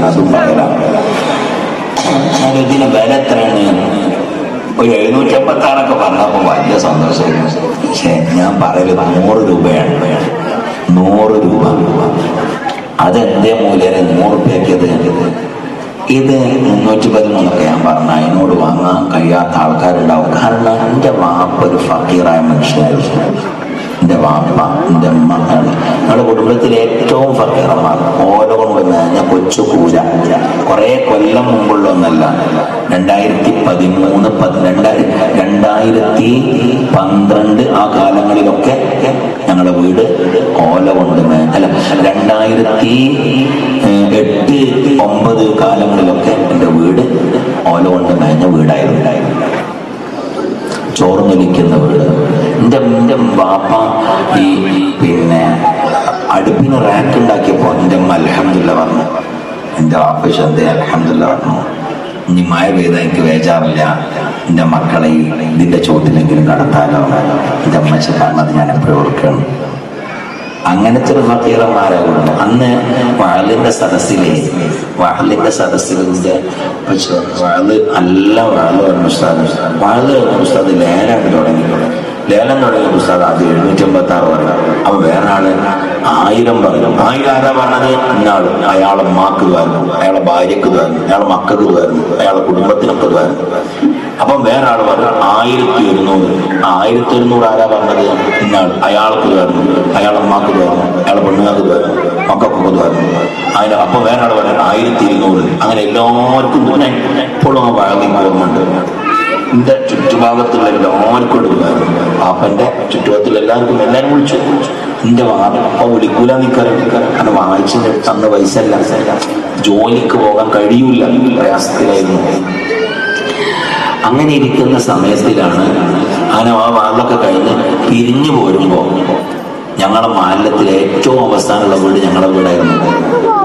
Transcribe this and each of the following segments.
ഞാൻ അതും പറയലാണ്. ഞാൻ ഇതിന് വില എത്രയാണ്? ഒരു 756 പറഞ്ഞപ്പോൾ വലിയ സന്തോഷമായിരുന്നു. പക്ഷെ ഞാൻ പറയല് 100 രൂപയാണ്. 100 രൂപ. അതെന്തേ മൂല്യം 100 രൂപയ്ക്കത്? ഇത് 313 ഞാൻ പറഞ്ഞ അതിനോട് വാങ്ങാൻ കഴിയാത്ത ആൾക്കാരുണ്ടാവും. കാരണം എൻ്റെ വാപ്പ ഒരു ഫക്കീറായ മനുഷ്യനായിരുന്നു. എൻ്റെ വാപ്പ, എൻ്റെ അമ്മ, ഞങ്ങളുടെ കുടുംബത്തിലെ ഏറ്റവും ഫക്കീറന്മാർ. ഓരോ കൊണ്ട് മേഞ്ഞ കൊച്ചു കൂര. കുറേ കൊല്ലം മുമ്പുള്ള ഒന്നല്ല. 2013, 2012 ആ കാലങ്ങളിലൊക്കെ ഞങ്ങളുടെ വീട് ഓല കൊണ്ട് അല്ല 2008, 2009 കാലങ്ങളിലൊക്കെ എൻ്റെ വീട് ഓല കൊണ്ട് മേഞ്ഞ വീടായിരുന്നു. ചോർന്നൊലിക്കുന്ന വീട്. എൻ്റെ ബാപ്പ ഈ അടുപ്പിന് റാക്ക് ഉണ്ടാക്കിയപ്പോൾ എൻ്റെ അമ്മ അൽഹംദുലില്ലാ പറഞ്ഞു. എൻ്റെ ബാപ്പ ശബ്ദം അൽഹംദുലില്ലാ പറഞ്ഞു. ഇനി മഴ പെയ്താൽ എനിക്ക് വേജാറില്ല, എൻ്റെ മക്കളെ ഇതിൻ്റെ ചോട്ടിലെങ്കിലും കടത്താലോ. എൻ്റെ അമ്മച്ച പറഞ്ഞത് ഞാൻ എപ്പോഴും ഓർക്കണം. അങ്ങനത്തെ ഒരു ഫക്കീറന്മാരാകുന്നു. അന്ന് വാളിന്റെ സദസ്സിലെ വാള് നല്ല വാള് ഉസ്താദ് ലേലം തുടങ്ങി. ലേലം തുടങ്ങിയ ഉസ്താദ് അത് 756 പറഞ്ഞു. അപ്പൊ വേറെ ആള് 1000 പറഞ്ഞു. 1000 ആരാ പറഞ്ഞത്? ഇന്നാള് അയാളെ ഉമ്മാക്ക് തരുന്നു, അയാളെ ഭാര്യക്ക് തരുന്നു, അയാളെ മക്കൾക്ക് തരുന്നു, അയാളെ കുടുംബത്തിനൊക്കെ തരുന്നു. അപ്പം വേറെ ആള് പറഞ്ഞു 1200. 1200 ആരാ പറഞ്ഞത്? ഇന്നാൾ അയാൾക്ക് തരുന്നു, അയാളെ ഉമ്മാക്ക് തരുന്നു, അയാളെ പെണ്ണുങ്ങൾക്ക് തരുന്നു, മക്കൾക്കൊക്കെ തരുന്നു. അതിന് അപ്പൊ വേറെ ആള് പറഞ്ഞു 1200. അങ്ങനെ എല്ലാവർക്കും എപ്പോഴും ആ വഴങ്ങിക്ക് ഓർമ്മയുണ്ട്. എന്റെ ചുറ്റുഭാഗത്തുള്ള എല്ലാവർക്കും എടുക്കുമായിരുന്നു. പാപ്പന്റെ ചുറ്റുഭാഗത്തുള്ള എല്ലാവർക്കും എല്ലാവരും വിളിച്ചു. എന്റെ വാപ്പ വിളിക്കൂല നിൽക്കാറ്. കാരണം വായിച്ചിന്റെ തന്ന പൈസ അല്ല, ജോലിക്ക് പോകാൻ കഴിയൂല, പ്രയാസത്തിലായിരുന്നു. അങ്ങനെ ഇരിക്കുന്ന സമയത്തിലാണ് അങ്ങനെ ആ വാളൊക്കെ കഴിഞ്ഞ് പിരിഞ്ഞു പോരുമ്പോ ഞങ്ങളുടെ മാലിന്യത്തിലെ ഏറ്റവും അവസാനമുള്ള വീട് ഞങ്ങളുടെ വീടായിരുന്നു.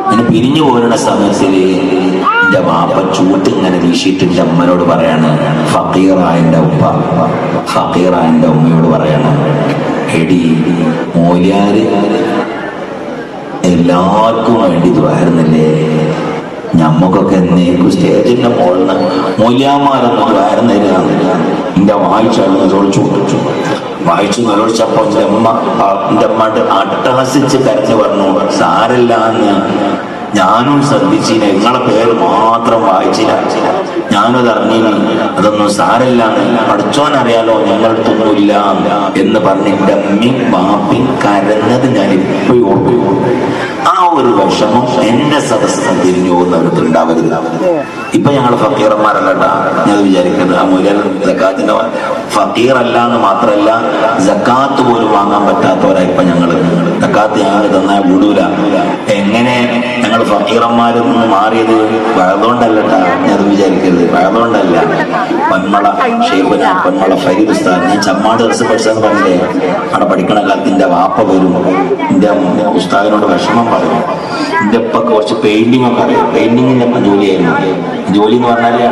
അങ്ങനെ പിരിഞ്ഞു പോരുന്ന സമയത്തിൽ എൻ്റെ വാപ്പ ചൂട്ട് ഇങ്ങനെ വീശിയിട്ട് എൻ്റെ അമ്മനോട് പറയാണ്, ഫക്കീറായ എൻ്റെ ഉമ്മയോട് പറയാണ്, എടി മൂല്യാര് എല്ലാവർക്കും വേണ്ടി ദ്വാരുന്നില്ലേ? ഞമ്മക്കൊക്കെ എന്നേക്കും സ്റ്റേജിന്റെ മുകളിൽ നിന്ന് മൂല്യന്മാരൊന്നും ദ്വാരുന്നില്ല. എൻ്റെ വായിച്ചാണ് ചോദിച്ചു. വായിച്ചു നിലവിളിച്ചപ്പോ എൻ്റെ അമ്മ അട്ടഹസിച്ച് കരഞ്ഞു പറഞ്ഞു, സാരല്ല എന്ന് ഞാനും ശ്രദ്ധിച്ചില്ല, നിങ്ങളെ പേര് മാത്രം വായിച്ചില്ല, ഞാനത് അറിഞ്ഞില്ല, അതൊന്നും സാരല്ല, പഠിച്ചോനറിയാലോ ഞങ്ങൾക്കൊന്നുമില്ല എന്ന് പറഞ്ഞ് എൻ്റെ അമ്മയും വാപ്പയും കരഞ്ഞത് ഞാൻ ഇപ്പോഴും ഓർക്കും. ആ ഒരു വിഷമം എന്റെ സദസ്സിന് തിരിഞ്ഞു പോകുന്നവർക്ക് ഉണ്ടാവരുത്. ഇപ്പൊ ഞങ്ങൾ ഫക്കീറന്മാരല്ലട്ടാ ഞാൻ വിചാരിക്കുന്നത്. ആ മൂല്യം സക്കാത്തിന്റെ ഫക്കീറല്ല എന്ന് മാത്രമല്ല, സക്കാത്ത് പോലും വാങ്ങാൻ പറ്റാത്തവരാ ഇപ്പൊ ഞങ്ങള്. സക്കാത്ത് ഞങ്ങൾ തന്നാൽ വിടൂല. എങ്ങനെ ഞങ്ങൾ ഫക്കീറന്മാരിൽ നിന്ന് മാറിയത്? വഴതുകൊണ്ടല്ലട്ടാ ഞാൻ വിചാരിക്കരുത്, വഴതുകൊണ്ടല്ല. പൊന്മള ഷേഖുന, പൊന്മള ഫരീദ് ഉസ്താദ്, ഞാൻ ചമ്മാട് ദിവസം പഠിച്ചതെന്ന് പറഞ്ഞില്ലേ, അവിടെ പഠിക്കണ കാലത്ത് എന്റെ വാപ്പ വരും, എന്റെ ഉസ്താദിനോട് വിഷമം പറയും. എന്റെ ഇപ്പൊ കുറച്ച് പെയിന്റിംഗ് ഒക്കെ അറിയാം. പെയിന്റിങ്ങിന്റെ ജോലിയായിരുന്നു. ജോലി എന്ന് പറഞ്ഞാല്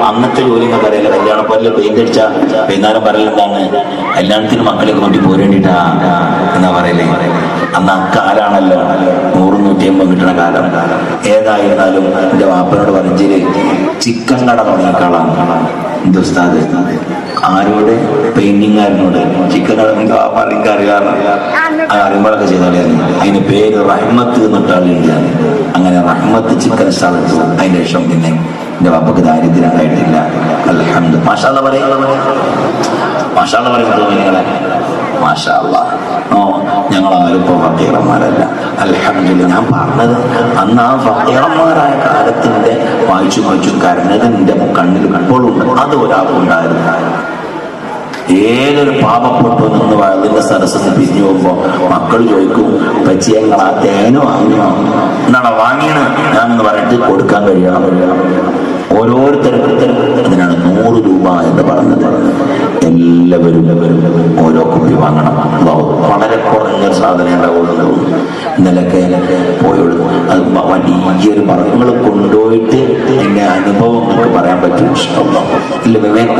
അന്നത്തെ ജോലി എന്നൊക്കെ അറിയില്ല. കല്യാണപ്പാലില് പെയിന്റ് അടിച്ചാ വൈകുന്നേരം പറയലെന്താണ്, കല്യാണത്തിന് മക്കളൊക്കെ വേണ്ടി പോരേണ്ടിട്ടാ എന്നാ പറയലേ. അന്ന് അക്കാലാണല്ലോ 100-150 കിട്ടുന്ന കാലം. ഏതായിരുന്നാലും എന്റെ വാപ്പനോട് പറഞ്ഞില് ചിക്കൻ കട തുടങ്ങിക്കാളാണ് എന്റെ ഉസ്താദ്. ആരോട്? പെയിന്റിങ്ങാരനോട്. ചിക്കൻ കട വാപ്പ അറിയാറ്, അറിയുമ്പോഴൊക്കെ ചെയ്താലായിരുന്നു. അതിന് പേര് റഹ്മത്ത് എന്നിട്ടാളുണ്ട്. അങ്ങനെ റഹ്മത്ത് ചിക്കൻ സ്റ്റാളിട്ടു. അതിന് ശേഷം പിന്നെ എന്റെ വാപ്പക്ക് ദാരിദ്ര്യം ഉണ്ടായിട്ടില്ല. അൽഹംദുലില്ലാഹ്. മാഷാ അല്ലാഹ് പറയുന്നത് നിങ്ങളെ മാഷാ അല്ലാഹ്. ഞങ്ങൾ ആരിപ്പോ ഫക്കീറന്മാരല്ല, അൽഹംദുലില്ലാഹ്. ഞാൻ പറഞ്ഞത് അന്ന് ആ ഫക്കീറന്മാരായ കാലത്തിന്റെ വായിച്ചു കരഞ്ഞത് എന്റെ കണ്ണിൽ ഇപ്പോഴുണ്ട്. അത് ഒരാൾക്കുണ്ടായിരുന്നു. ഏതൊരു പാപപ്പെട്ടു നിന്ന് വയലിന്റെ സരസ്വതി പിരിഞ്ഞു പോകുമ്പോ മക്കൾ ചോദിക്കും, പച്ചിയങ്ങൾ ആ തേന് വാങ്ങിയോ? എന്നാണ് വാങ്ങിയത് ഞാനെന്ന് പറഞ്ഞിട്ട് കൊടുക്കാൻ കഴിയണം. ഓരോരുത്തർക്കും അതിനാണ് 100 രൂപ എന്ന് പറഞ്ഞത്. എല്ലാവരും ഓരോ കുപ്പി വാങ്ങണം. വളരെ കുറഞ്ഞ സാധനം ഉണ്ടാവുള്ളൂ. ഇന്നലൊക്കെ പോയുള്ളൂ. അത് വലിയൊരു നിങ്ങൾ കൊണ്ടുപോയിട്ട് എന്റെ അനുഭവം നിങ്ങൾക്ക് പറയാൻ പറ്റും. ഇല്ല വിവേക്